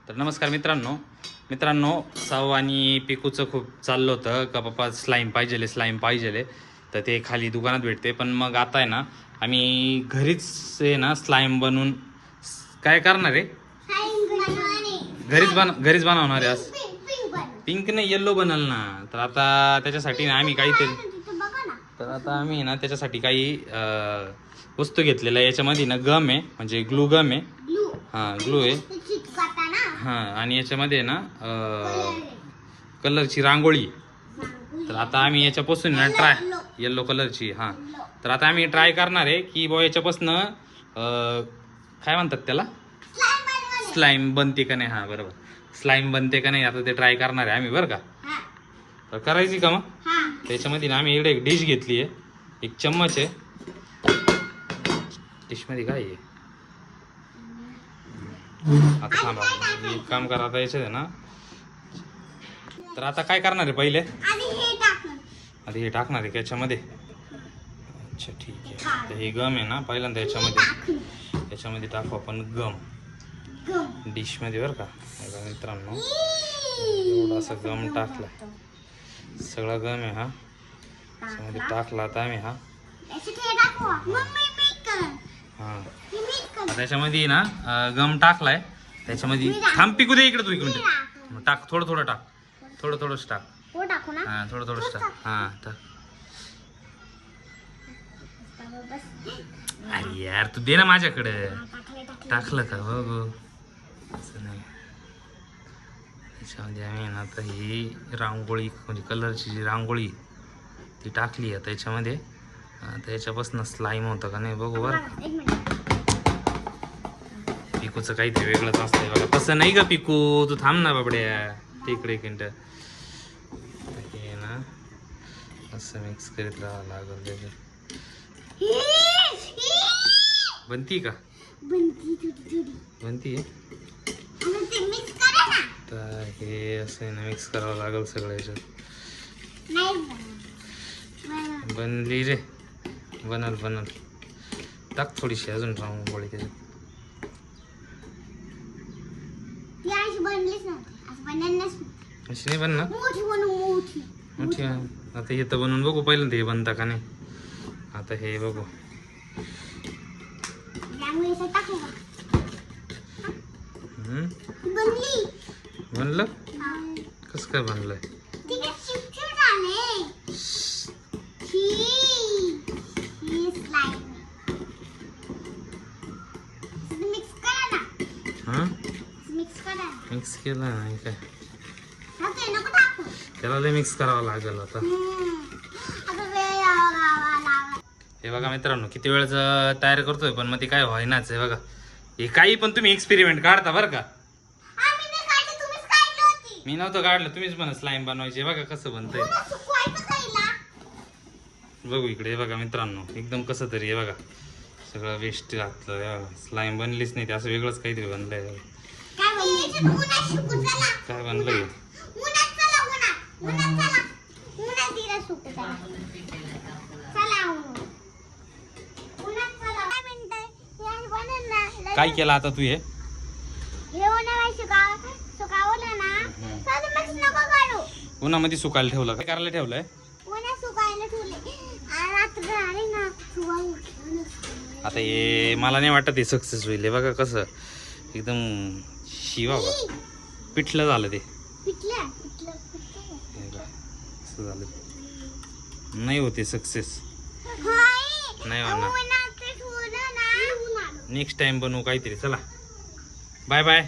तर नमस्कार मित्रांनो साव आणि पिकूचं खूप चाललं होतं का पप्पा स्लाईम पाहिजेले तर ते खाली दुकानात भेटते. पण मग आता आहे ना आम्ही घरीच आहे ना स्लाईम बनवून काय करणार आहे, घरीच बनवणार आहे. आज पिंक नाही येल्लो बनल ना. तर आता त्याच्यासाठी ना आम्ही त्याच्यासाठी काही वस्तू घेतलेल्या आहे. याच्यामध्ये ना गम आहे, म्हणजे ग्लू गम आहे. हां ग्लू आहे. हां आणि याच्यामध्ये ना कलरची रांगोळी. तर आता आम्ही याच्यापासून ना येल्लो कलरची. हां तर आता आम्ही ट्राय करणार आहे की बुवा याच्यापासून काय म्हणतात त्याला, स्लाईम बनते का नाही. हां बरोबर, स्लाईम बनते का नाही आता ते ट्राय करणार आहे आम्ही बरं का. तर करायची का मग. त्याच्यामध्ये ना आम्ही इकडे एक डिश घेतली आहे, एक चम्मच आहे. डिशमध्ये काय आहे आता थांबा, एक काम करा आता याच्यात आहे ना. तर आता काय करणार आहे पहिले, आधी हे टाकणार आहे याच्यामध्ये. अच्छा ठीक आहे. तर हे गम आहे ना पहिल्यांदा याच्यामध्ये टाकू आपण गम डिशमध्ये बरं का. मित्रांनो एवढा असं गम टाकला, सगळा गम आहे हा त्याच्यामध्ये टाकला. आता आम्ही हां त्याच्यामध्ये ना गम टाकलाय त्याच्यामध्ये. थांब पिकू दे इकडे, तू एक मिनिट टाक. थोडं टाक, थोडंच टाक. हां थोडंच टाक. हां टाक. अरे यार तू दे ना माझ्याकडे. टाकलं का बघू. असं नाही. त्याच्यामध्ये आम्ही ना आता ही रांगोळी म्हणजे कलरची जी रांगोळी ती टाकली आहे त्याच्यामध्ये. आता याच्यापासून स्लाईम होतं का नाही बघू बरं. पिकूचं काहीतरी वेगळंच असतंय बघा. तसं नाही का पिकू, तू थांब ना बाबड्या तिकडे एक मिनिट. हे ना असं मिक्स करीत राहावं लागेल. त्याच्यात बनती का, बनती. तर हे असं ना मिक्स करावं लागेल सगळं याच्यात. बनली रे, बनल. टाक थोडीशी अजून रांगोळी त्याच्यात. अशी नाही बनणार मोठी. आता हे तर बनवून बघू पहिल्यांदा हे बनता का नाही. आता हे बघू. बनलं कसं काय बनलंय. मिक्स केलं नाही काय, त्याला लय मिक्स करावं लागेल आता. हे बघा मित्रांनो किती वेळच तयार करतोय पण मग ते काय व्हायनाच आहे बघा. हे काही पण तुम्ही एक्सपेरिमेंट काढता बरं का. मी नव्हतं काढलं, तुम्हीच पण स्लाईम बनवायचे. बघा कसं बनतंय बघू इकडे. हे बघा मित्रांनो एकदम कसं तरी. हे बघा सगळं वेस्ट घातलं, स्लाईम बनलीच नाही. ते असं वेगळंच काहीतरी बनलंय. काय बनलंय काय केलं आता तू. हे उन्हामध्ये सुकायला ठेवलं. काय करायला ठेवलंय आता. हे मला नाही वाटत हे सक्सेस होईल. हे बघा कसं एकदम शिवा पिठलं झालं ते. असं झालं नाही होते सक्सेस नाही होणार. नेक्स्ट टाइम बनवू काहीतरी. चला बाय बाय.